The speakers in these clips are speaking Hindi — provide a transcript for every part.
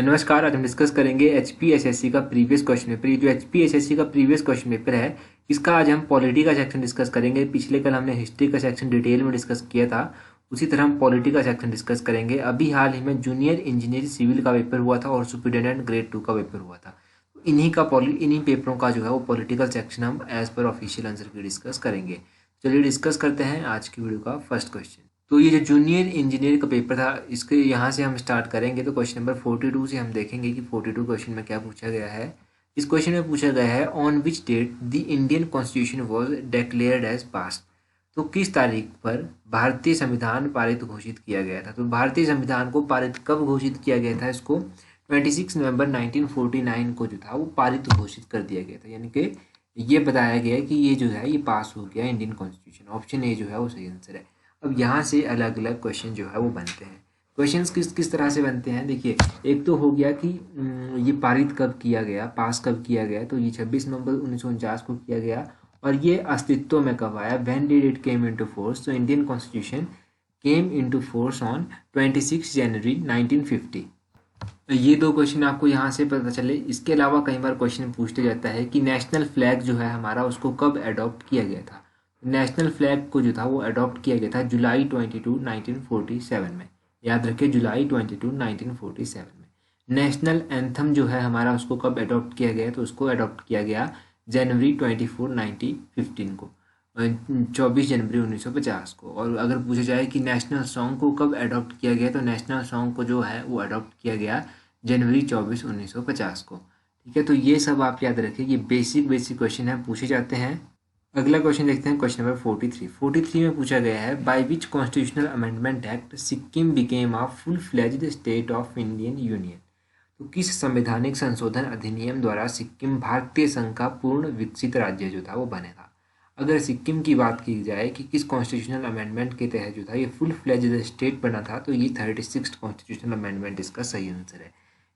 नमस्कार। आज हम डिस्कस करेंगे एचपीएसएससी का प्रीवियस क्वेश्चन पेपर। ये जो एचपीएसएससी का प्रीवियस क्वेश्चन पेपर है, इसका आज हम पॉलिटी का सेक्शन डिस्कस करेंगे। पिछले कल हमने हिस्ट्री का सेक्शन डिटेल में डिस्कस किया था, उसी तरह हम पॉलिटी का सेक्शन डिस्कस करेंगे। अभी हाल ही में जूनियर इंजीनियर सिविल का पेपर हुआ था और सुपरिटेंडेंट ग्रेड 2 का पेपर हुआ था। इन्हीं पेपरों का जो है वो पॉलिटिकल सेक्शन हम एज पर ऑफिशियल आंसर की डिस्कस करेंगे। चलिए डिस्कस करते हैं आज की वीडियो का फर्स्ट क्वेश्चन। तो ये जो जूनियर इंजीनियर का पेपर था, इसके यहाँ से हम स्टार्ट करेंगे। तो क्वेश्चन नंबर 42 से हम देखेंगे कि 42 क्वेश्चन में क्या पूछा गया है। इस क्वेश्चन में पूछा गया है, on which date the Indian constitution was declared as passed. तो किस तारीख पर भारतीय संविधान पारित घोषित किया गया था। तो भारतीय संविधान को पारित कब घोषित किया गया था, इसको 26 नवंबर 1949 को जो था वो पारित घोषित कर दिया गया था। यानी कि ये बताया गया कि ये जो है ये पास हो गया इंडियन कॉन्स्टिट्यूशन। ऑप्शन ए जो है वो सही आंसर है। अब यहाँ से अलग अलग क्वेश्चन जो है वो बनते हैं। क्वेश्चंस किस किस तरह से बनते हैं, देखिए। एक तो हो गया कि ये पारित कब किया गया, पास कब किया गया। तो ये 26 नवंबर 1949 को किया गया और ये अस्तित्व में कब आया, when did it came into force. तो Indian constitution came into force on 26 January 1950। ये दो क्वेश्चन आपको यहाँ से पता चले। इसके अलावा कई बार क्वेश्चन पूछते जाता है कि नेशनल फ्लैग जो है हमारा, उसको कब अडॉप्ट किया गया था। नेशनल फ्लैग को जो था वो अडॉप्ट किया गया था जुलाई 22 1947 में। याद रखिए, जुलाई 22 1947 में। नेशनल एंथम जो है हमारा, उसको कब अडॉप्ट किया गया, तो उसको अडॉप्ट किया गया जनवरी 24 1915 को, 24 जनवरी 1950 को। और अगर पूछा जाए कि नेशनल सॉन्ग को कब अडॉप्ट किया गया, तो नेशनल सॉन्ग को जो है वो अडॉप्ट किया गया जनवरी 24 1950 को। ठीक है, तो ये सब आप याद रखिए, ये बेसिक क्वेश्चन है, पूछे जाते हैं। अगला क्वेश्चन देखते हैं, क्वेश्चन नंबर 43 में पूछा गया है, by which constitutional amendment act Sikkim became a full fledged state of Indian union. तो किस संवैधानिक संशोधन अधिनियम द्वारा सिक्किम भारतीय संघ का पूर्ण विकसित राज्य जो था वो बनेगा। अगर सिक्किम की बात की जाए कि किस कॉन्स्टिट्यूशनल अमेंडमेंट के तहत जो था ये फुल फ्लेज्ड स्टेट बना था, तो ये 36 कॉन्स्टिट्यूशनल अमेंडमेंट इसका सही आंसर है।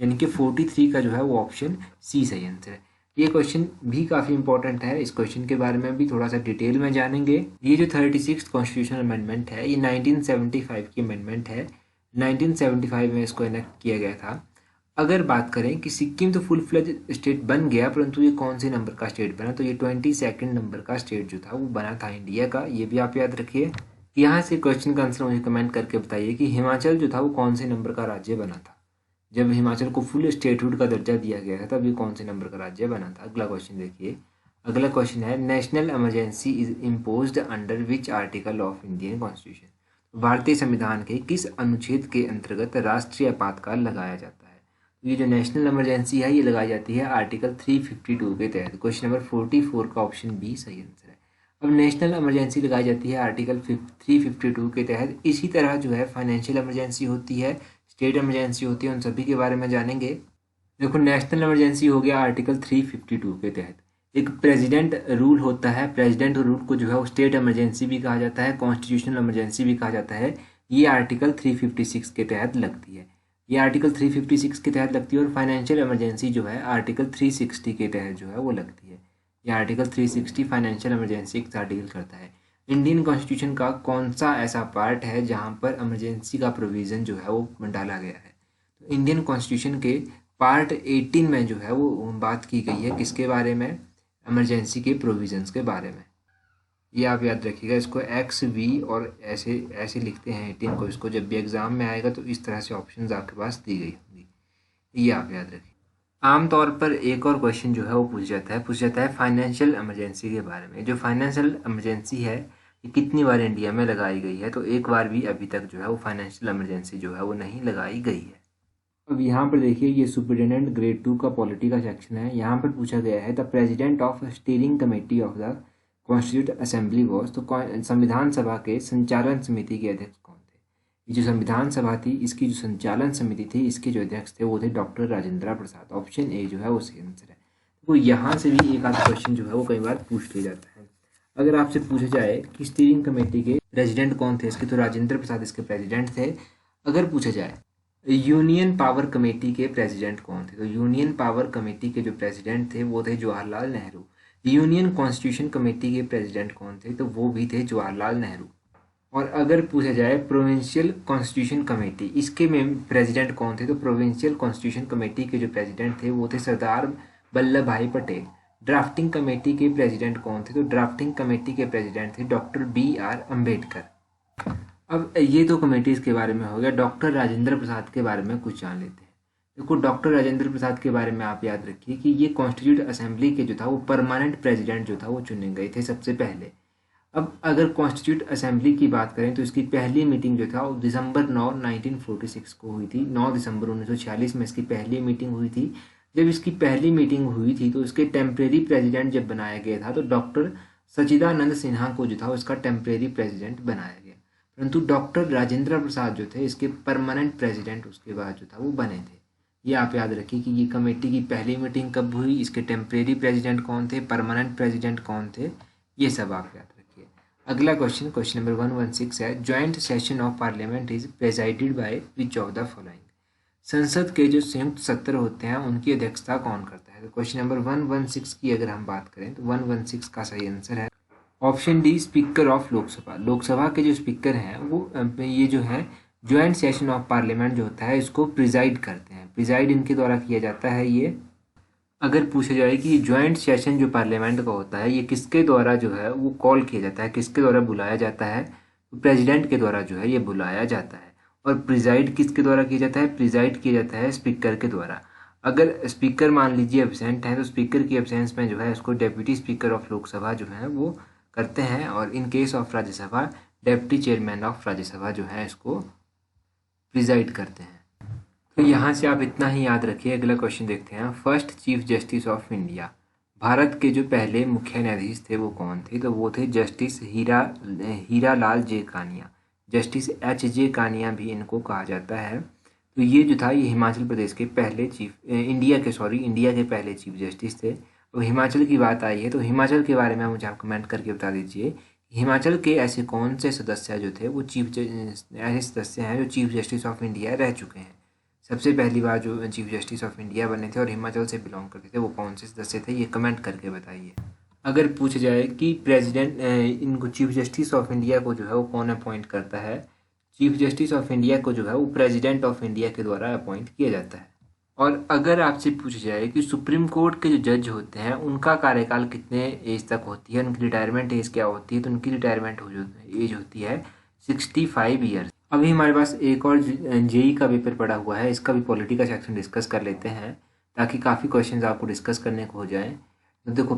यानी कि 43 का जो है वो ऑप्शन सी सही आंसर है। ये क्वेश्चन भी काफ़ी इंपॉर्टेंट है, इस क्वेश्चन के बारे में भी थोड़ा सा डिटेल में जानेंगे। ये जो 36 कॉन्स्टिट्यूशनल अमेंडमेंट है, ये 1975 की अमेंडमेंट है। 1975 में इसको इनेक्ट किया गया था। अगर बात करें कि सिक्किम तो फुल फ्लेज स्टेट बन गया, परंतु ये कौन से नंबर का स्टेट बना, तो ये 22 नंबर का स्टेट जो था वो बना था इंडिया का। ये भी आप याद रखिए। यहाँ से क्वेश्चन का आंसर मुझे कमेंट करके बताइए कि हिमाचल जो था वो कौन से नंबर का राज्य बना था। जब हिमाचल को फुल स्टेटहुड का दर्जा दिया गया था तब ये कौन से नंबर का राज्य बना था। अगला क्वेश्चन देखिए। अगला क्वेश्चन है, national emergency is imposed under which article of Indian constitution. भारतीय संविधान के किस अनुच्छेद के अंतर्गत राष्ट्रीय आपातकाल लगाया जाता है। तो ये जो नेशनल इमरजेंसी है ये लगाई जाती है आर्टिकल 352 के तहत। क्वेश्चन नंबर 44 का ऑप्शन बी सही आंसर है। अब नेशनल इमरजेंसी लगाई जाती है आर्टिकल 352 के तहत। इसी तरह जो है फाइनेंशियल इमरजेंसी होती है, स्टेट इमरजेंसी होती है, उन सभी के बारे में जानेंगे। देखो, नेशनल इमरजेंसी हो गया आर्टिकल 352 के तहत। एक प्रेसिडेंट रूल होता है, प्रेसिडेंट रूल को जो है वो स्टेट इमरजेंसी भी कहा जाता है, कॉन्स्टिट्यूशनल इमरजेंसी भी कहा जाता है। ये आर्टिकल 356 के तहत लगती है। ये आर्टिकल 356 के तहत लगती है। और फाइनेंशियल इमरजेंसी जो है आर्टिकल 360 के तहत जो है वो लगती है। ये आर्टिकल 360 फाइनेंशियल इमरजेंसी के साथ डील करता है। इंडियन कॉन्स्टिट्यूशन का कौन सा ऐसा पार्ट है जहां पर इमरजेंसी का प्रोविज़न जो है वो डाला गया है। तो इंडियन कॉन्स्टिट्यूशन के पार्ट 18 में जो है वो बात की गई है किसके बारे में, इमरजेंसी के प्रोविजंस के बारे में। ये आप याद रखिएगा, इसको एक्स वी और ऐसे ऐसे लिखते हैं 18 को। इसको जब भी एग्जाम में आएगा तो इस तरह से ऑप्शंस आपके पास दी गई होंगी, ये आप याद रखिए। आमतौर पर एक और क्वेश्चन जो है वो पूछ जाता है फाइनेंशियल इमरजेंसी के बारे में। जो फाइनेंशियल इमरजेंसी है ये कितनी बार इंडिया में लगाई गई है, तो एक बार भी अभी तक जो है वो फाइनेंशियल इमरजेंसी जो है वो नहीं लगाई गई है। अब यहाँ पर देखिए, ये सुपरिटेंडेंट ग्रेड 2 का पॉलिटी का सेक्शन है। यहाँ पर पूछा गया है, the president of steering committee of the constitute assembly was. तो संविधान सभा के संचालन समिति के अध्यक्ष कौन थे। ये जो संविधान सभा थी, इसकी जो संचालन समिति थी, इसके जो अध्यक्ष थे वो थे doctor Rajendra Prasad. Option A जो है वो सही आंसर है। तो यहाँ से भी एक आध क्वेश्चन जो है वो कई बार पूछ लिया जाता है। अगर आपसे पूछा जाए कि स्टीयरिंग कमेटी के प्रेसिडेंट कौन थे इसके, तो राजेंद्र प्रसाद इसके प्रेसिडेंट थे। अगर पूछा जाए यूनियन पावर कमेटी के प्रेसिडेंट कौन थे, तो यूनियन पावर कमेटी के जो प्रेसिडेंट थे वो थे Jawaharlal Nehru. Union constitution committee के प्रेसिडेंट कौन थे, तो वो भी थे जवाहरलाल नेहरू। और अगर पूछा जाए प्रोविंशियल कॉन्स्टिट्यूशन कमेटी, इसके में प्रेसिडेंट कौन थे, तो प्रोविंशियल कॉन्स्टिट्यूशन कमेटी के जो प्रेसिडेंट थे वो थे सरदार वल्लभ भाई पटेल। ड्राफ्टिंग कमेटी के प्रेसिडेंट कौन थे, तो ड्राफ्टिंग कमेटी के प्रेसिडेंट थे डॉक्टर B.R. अम्बेडकर। अब ये तो कमेटीज के बारे में हो गया। डॉक्टर राजेंद्र प्रसाद के बारे में कुछ जान लेते हैं। देखो, डॉक्टर राजेंद्र प्रसाद के बारे में आप याद रखिए कि ये कॉन्स्टिट्यूट असेंबली के जो था वो परमानेंट प्रेसिडेंट जो था वो चुने गए थे सबसे पहले। अब अगर कॉन्स्टिट्यूट असेंबली की बात करें तो इसकी पहली मीटिंग जो था वो दिसंबर 9 1946 को हुई थी। 9 दिसंबर 1946 में इसकी पहली मीटिंग हुई थी। जब इसकी पहली मीटिंग हुई थी तो इसके टेम्परेरी प्रेसिडेंट जब बनाया गया था तो डॉक्टर सच्चिदानंद सिन्हा को जो था उसका टेम्परेरी प्रेसिडेंट बनाया गया। परंतु डॉक्टर राजेंद्र प्रसाद जो थे इसके परमानेंट प्रेसिडेंट उसके बाद जो था वो बने थे। ये आप याद रखिए कि ये कमेटी की पहली मीटिंग कब हुई, इसके टेम्परेरी प्रेसिडेंट कौन थे, परमानेंट प्रेसिडेंट कौन थे, ये सब आप याद रखिए। अगला क्वेश्चन, क्वेश्चन नंबर 116 है, joint session of parliament is presided by which of the following. संसद के जो संयुक्त सत्र होते हैं उनकी अध्यक्षता कौन करता है। तो क्वेश्चन नंबर 116 की अगर हम बात करें तो 116 का सही आंसर है option D, speaker of Lok Sabha. Lok Sabha के जो स्पीकर हैं वो ये जो है ज्वाइंट सेशन ऑफ पार्लियामेंट जो होता है इसको प्रिजाइड करते हैं। प्रिजाइड इनके द्वारा किया जाता है। ये अगर पूछा जाए कि ज्वाइंट सेशन जो पार्लियामेंट का होता है ये किसके द्वारा जो है वो कॉल किया जाता है, किसके द्वारा बुलाया जाता है, तो प्रेसिडेंट के द्वारा जो है ये बुलाया जाता है। और प्रिजाइड किसके द्वारा किया जाता है, प्रिजाइड किया जाता है स्पीकर के द्वारा। अगर स्पीकर मान लीजिए एब्सेंट है तो स्पीकर की एब्सेंस में जो है इसको डेप्यूटी स्पीकर ऑफ लोकसभा जो है वो करते हैं। और in case of Rajya Sabha deputy chairman of Rajya Sabha जो है इसको प्रिजाइड करते हैं। तो यहाँ से आप इतना ही याद रखिए। अगला क्वेश्चन देखते हैं, first chief justice of India. Bharat के जो पहले मुख्य न्यायाधीश थे वो कौन थे, तो वो थे justice Hiralal J Kania. Justice H.J. Kania भी इनको कहा जाता है। तो ये जो था ये हिमाचल प्रदेश के पहले इंडिया के पहले चीफ जस्टिस थे। अब हिमाचल की बात आई है तो हिमाचल के बारे में मुझे आप कमेंट करके बता दीजिए। हिमाचल के ऐसे कौन से सदस्य जो थे वो ऐसे सदस्य हैं जो चीफ जस्टिस ऑफ इंडिया रह चुके हैं। सबसे पहली बार जो चीफ जस्टिस ऑफ इंडिया बने थे और हिमाचल से बिलोंग करते थे वो कौन से सदस्य थे, ये कमेंट करके बताइए। अगर पूछा जाए कि प्रेसिडेंट इनको चीफ जस्टिस ऑफ इंडिया को जो है वो कौन अपॉइंट करता है, चीफ जस्टिस ऑफ इंडिया को जो है वो प्रेसिडेंट ऑफ इंडिया के द्वारा अपॉइंट किया जाता है। और अगर आपसे पूछा जाए कि सुप्रीम कोर्ट के जो जज होते हैं उनका कार्यकाल कितने एज तक होती है, उनकी रिटायरमेंट एज क्या होती है, तो उनकी रिटायरमेंट एज होती है 65 ईयर्स। अभी हमारे पास एक और जेई का पेपर पड़ा हुआ है, इसका भी पॉलिटी का सेक्शन डिस्कस कर लेते हैं ताकि काफ़ी क्वेश्चंस आपको डिस्कस करने को हो जाए। तो देखो,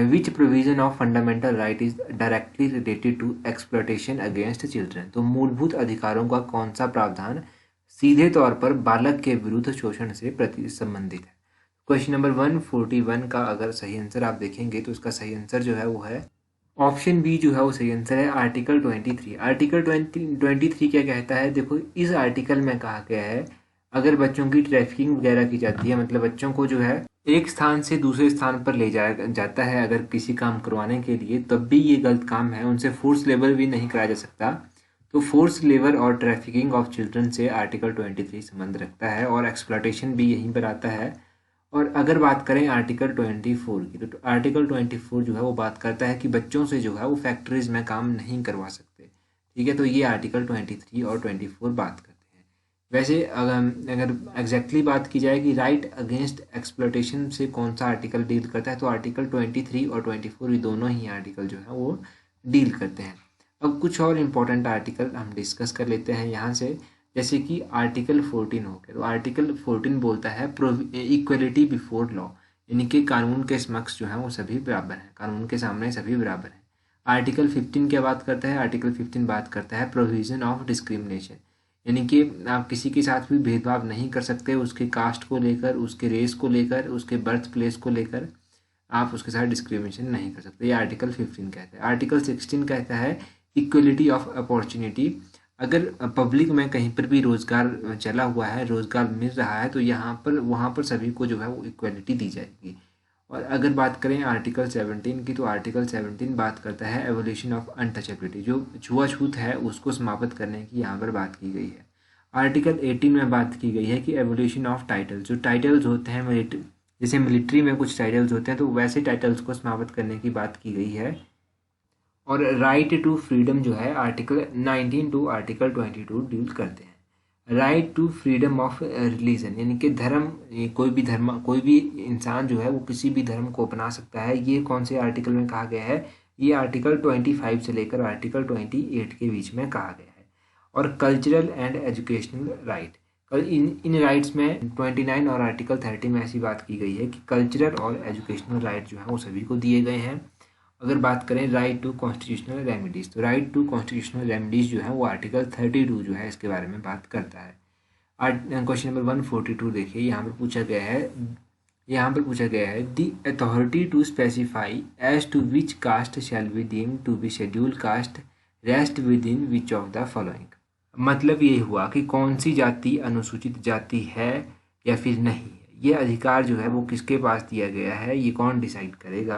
which provision of fundamental right is directly related to exploitation against children. तो मूलभूत अधिकारों का कौन सा प्रावधान सीधे तौर पर बालक के विरुद्ध शोषण से प्रति संबंधित है। क्वेश्चन नंबर 141 का अगर सही आंसर आप देखेंगे तो इसका सही आंसर जो है वो है ऑप्शन बी जो है वो सही आंसर है, आर्टिकल 23। आर्टिकल 23 क्या कहता है, देखो इस आर्टिकल में कहा गया है अगर बच्चों की ट्रैफिकिंग वगैरह की जाती है, मतलब बच्चों को जो है एक स्थान से दूसरे स्थान पर ले जाया जाता है अगर किसी काम करवाने के लिए, तब भी ये गलत काम है, उनसे फोर्स लेबर भी नहीं कराया जा सकता। तो फोर्स लेबर और ट्रैफिकिंग ऑफ चिल्ड्रन से आर्टिकल 23 संबंध रखता है और एक्सप्लॉयटेशन भी यहीं पर आता है। और अगर बात करें आर्टिकल 24 की तो आर्टिकल 24 जो है वो बात करता है कि बच्चों से जो है वो फैक्ट्रीज में काम नहीं करवा सकते। ठीक है, तो ये आर्टिकल 23 और 24 बात करते हैं। वैसे अगर एग्जैक्टली बात की जाए कि राइट अगेंस्ट एक्सप्लॉयटेशन से कौन सा आर्टिकल डील करता है, तो आर्टिकल 23 और 24 ये दोनों ही आर्टिकल जो है वो डील करते हैं। अब कुछ और इम्पोर्टेंट आर्टिकल हम डिस्कस कर लेते हैं यहाँ से, जैसे कि आर्टिकल 14 हो गया। तो आर्टिकल 14 बोलता है इक्वलिटी बिफोर लॉ, यानी कि कानून के समक्ष जो है वो सभी बराबर हैं, कानून के सामने सभी बराबर हैं। आर्टिकल 15 क्या बात करता है, आर्टिकल 15 बात करता है प्रोविजन ऑफ डिस्क्रिमिनेशन, यानी कि आप किसी के साथ भी भेदभाव नहीं कर सकते, उसके कास्ट को लेकर, उसके रेस को लेकर, उसके बर्थ प्लेस को लेकर आप उसके साथ डिस्क्रिमिनेशन नहीं कर सकते, ये आर्टिकल 15 कहता है। आर्टिकल 16 कहता है इक्वलिटी ऑफ अपॉर्चुनिटी, अगर पब्लिक में कहीं पर भी रोज़गार चला हुआ है, रोज़गार मिल रहा है, तो यहाँ पर वहाँ पर सभी को जो है वो इक्वलिटी दी जाएगी। और अगर बात करें आर्टिकल 17 की तो आर्टिकल 17 बात करता है एवोल्यूशन ऑफ अनटचेबिलिटी, जो छुआछूत है उसको समाप्त करने की यहाँ पर बात की गई है। आर्टिकल 18 में बात की गई है कि एवोल्यूशन ऑफ टाइटल्स, जो टाइटल्स होते हैं जैसे मिलिट्री में कुछ टाइटल्स होते हैं तो वैसे टाइटल्स को समाप्त करने की बात की गई है। और राइट टू फ्रीडम जो है आर्टिकल 19 टू आर्टिकल 22 डील करते हैं। Right to freedom of religion यानी कि धर्म, कोई भी इंसान जो है वो किसी भी धर्म को अपना सकता है, ये कौन से आर्टिकल में कहा गया है? ये आर्टिकल 25 से लेकर आर्टिकल 28 के बीच में कहा गया है। और cultural and educational right, in rights में 29 और आर्टिकल 30 में ऐसी बात की गई है कि कल्चरल और एजुकेशनल राइट जो है वो सभी को दिए गए हैं। अगर बात करें राइट टू कॉन्स्टिट्यूशनल रेमेडीज, तो राइट टू कॉन्स्टिट्यूशनल रेमेडीज जो है वो आर्टिकल 32 जो है इसके बारे में बात करता है। क्वेश्चन नंबर 142 देखिए, यहाँ पर पूछा गया है the authority to specify as to which caste shall be deemed to be scheduled caste rest with in which of the following. मतलब ये हुआ कि कौन सी जाति अनुसूचित जाति है या फिर नहीं है, ये अधिकार जो है वो किसके पास दिया गया है, ये कौन डिसाइड करेगा?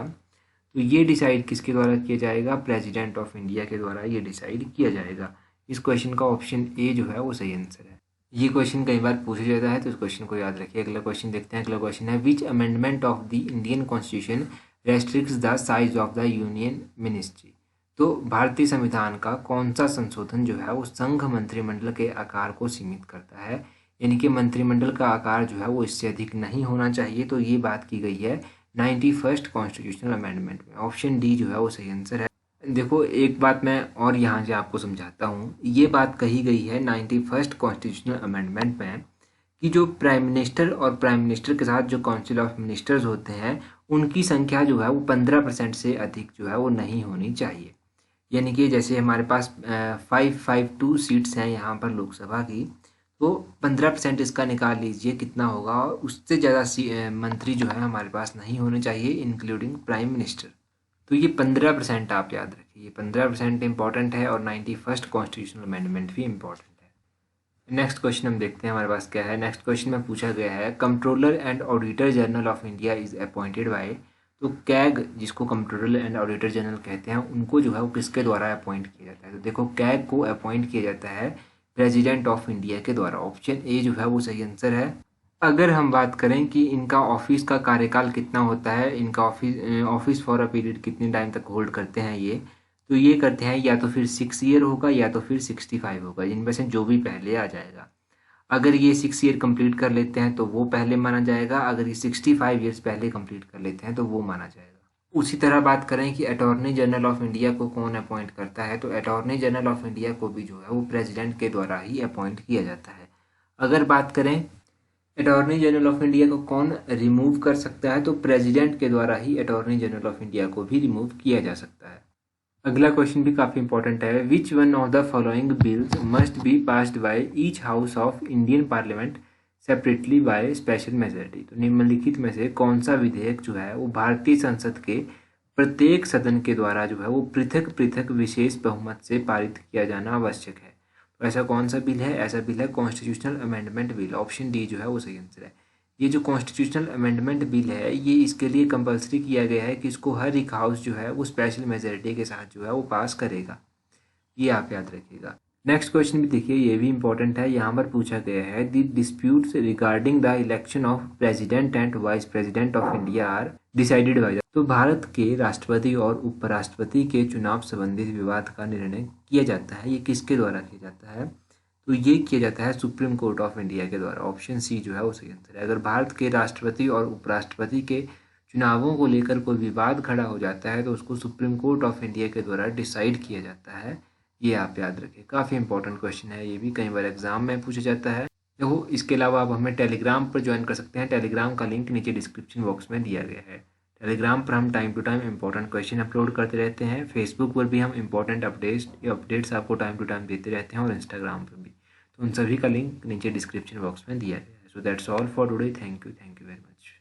तो ये डिसाइड किसके द्वारा किया जाएगा? प्रेसिडेंट ऑफ इंडिया के द्वारा ये डिसाइड किया जाएगा। इस क्वेश्चन का ऑप्शन ए जो है वो सही आंसर है। ये क्वेश्चन कई बार पूछा जाता है तो इस क्वेश्चन को याद रखिए। अगला क्वेश्चन देखते हैं। अगला क्वेश्चन है विच amendment of the Indian constitution restricts the size of the union ministry. तो भारतीय संविधान का कौन सा संशोधन जो है वो संघ मंत्रिमंडल के आकार को सीमित करता है, यानी कि मंत्रिमंडल का आकार जो है वो इससे अधिक नहीं होना चाहिए। तो ये बात की गई है 91st कॉन्स्टिट्यूशनल अमेंडमेंट में। ऑप्शन डी जो है वो सही आंसर है। देखो एक बात मैं और यहाँ से आपको समझाता हूँ, ये बात कही गई है 91st कॉन्स्टिट्यूशनल अमेंडमेंट में कि जो प्राइम मिनिस्टर और प्राइम मिनिस्टर के साथ जो काउंसिल ऑफ मिनिस्टर्स होते हैं उनकी संख्या जो है वो 15% से अधिक जो है वो नहीं होनी चाहिए। यानी कि जैसे हमारे पास 552 सीट्स हैं यहाँ पर लोकसभा की, तो 15% इसका निकाल लीजिए कितना होगा, और उससे ज़्यादा मंत्री जो है हमारे पास नहीं होने चाहिए इंक्लूडिंग प्राइम मिनिस्टर। तो ये 15% आप याद रखिए, ये 15% इंपॉर्टेंट है और 91st कॉन्स्टिट्यूशनल अमेंडमेंट भी इंपॉर्टेंट है। नेक्स्ट क्वेश्चन हम देखते हैं हमारे पास क्या है। नेक्स्ट क्वेश्चन में पूछा गया है controller and auditor general of India is appointed by. तो कैग, जिसको कंट्रोलर एंड ऑडिटर जनरल कहते हैं, उनको जो है वो किसके द्वारा अपॉइंट किया जाता है? तो देखो कैग को अपॉइंट किया जाता है प्रेसिडेंट ऑफ इंडिया के द्वारा। ऑप्शन ए जो है वो सही आंसर है। अगर हम बात करें कि इनका ऑफिस का कार्यकाल कितना होता है, इनका ऑफिस फॉर अ पीरियड कितने टाइम तक होल्ड करते हैं ये, तो ये करते हैं या तो फिर 6 ईयर होगा या तो फिर 65 होगा, जिनमें से जो भी पहले आ जाएगा। अगर ये 6 ईयर कंप्लीट कर लेते हैं तो वो पहले माना जाएगा, अगर ये 65 ईयर्स पहले कंप्लीट कर लेते हैं तो वो माना जाएगा। उसी तरह बात करें कि अटॉर्नी जनरल ऑफ इंडिया को कौन अपॉइंट करता है, तो अटॉर्नी जनरल ऑफ इंडिया को भी जो है वो प्रेसिडेंट के द्वारा ही अपॉइंट किया जाता है। अगर बात करें अटॉर्नी जनरल ऑफ इंडिया को कौन रिमूव कर सकता है, तो प्रेसिडेंट के द्वारा ही अटॉर्नी जनरल ऑफ इंडिया को भी रिमूव किया जा सकता है। अगला क्वेश्चन भी काफ़ी इंपॉर्टेंट है। Which one of the following bills must be passed by each house of Indian parliament separately by special majority. तो निम्नलिखित में से कौन सा विधेयक जो है वो भारतीय संसद के प्रत्येक सदन के द्वारा जो है वो पृथक पृथक विशेष बहुमत से पारित किया जाना आवश्यक है? तो ऐसा कौन सा बिल है? ऐसा बिल है constitutional amendment bill. Option D जो है वो सही आंसर है। ये जो कॉन्स्टिट्यूशनल अमेंडमेंट बिल है ये इसके लिए कंपलसरी किया गया है कि इसको हर एक हाउस जो है वो स्पेशल मेजॉरिटी के साथ जो है वो पास करेगा, ये आप याद रखिएगा। नेक्स्ट क्वेश्चन भी देखिए, ये भी इंपॉर्टेंट है। यहाँ पर पूछा गया है the disputes regarding the election of president and vice president of India are decided by. तो भारत के राष्ट्रपति और उपराष्ट्रपति के चुनाव संबंधित विवाद का निर्णय किया जाता है, ये किसके द्वारा किया जाता है? तो ये किया जाता है सुप्रीम कोर्ट ऑफ इंडिया के द्वारा। ऑप्शन सी जो है वो सही आंसर है। अगर भारत के राष्ट्रपति और उपराष्ट्रपति के चुनावों को लेकर कोई विवाद खड़ा हो जाता है तो उसको सुप्रीम कोर्ट ऑफ इंडिया के द्वारा डिसाइड किया जाता है, ये आप याद रखें। काफ़ी इंपॉर्टेंट क्वेश्चन है, ये भी कई बार एग्जाम में पूछा जाता है। देखो इसके अलावा आप हमें टेलीग्राम पर ज्वाइन कर सकते हैं। टेलीग्राम का लिंक नीचे डिस्क्रिप्शन बॉक्स में दिया गया है। टेलीग्राम पर हम time to time important question upload करते रहते हैं। फेसबुक पर भी हम इंपॉर्टेंट अपडेट्स आपको टाइम टू टाइम देते रहते हैं और इंस्टाग्राम पर भी। तो उन सभी का लिंक नीचे डिस्क्रिप्शन बॉक्स में दिया गया है। So that's all for today. Thank you very much.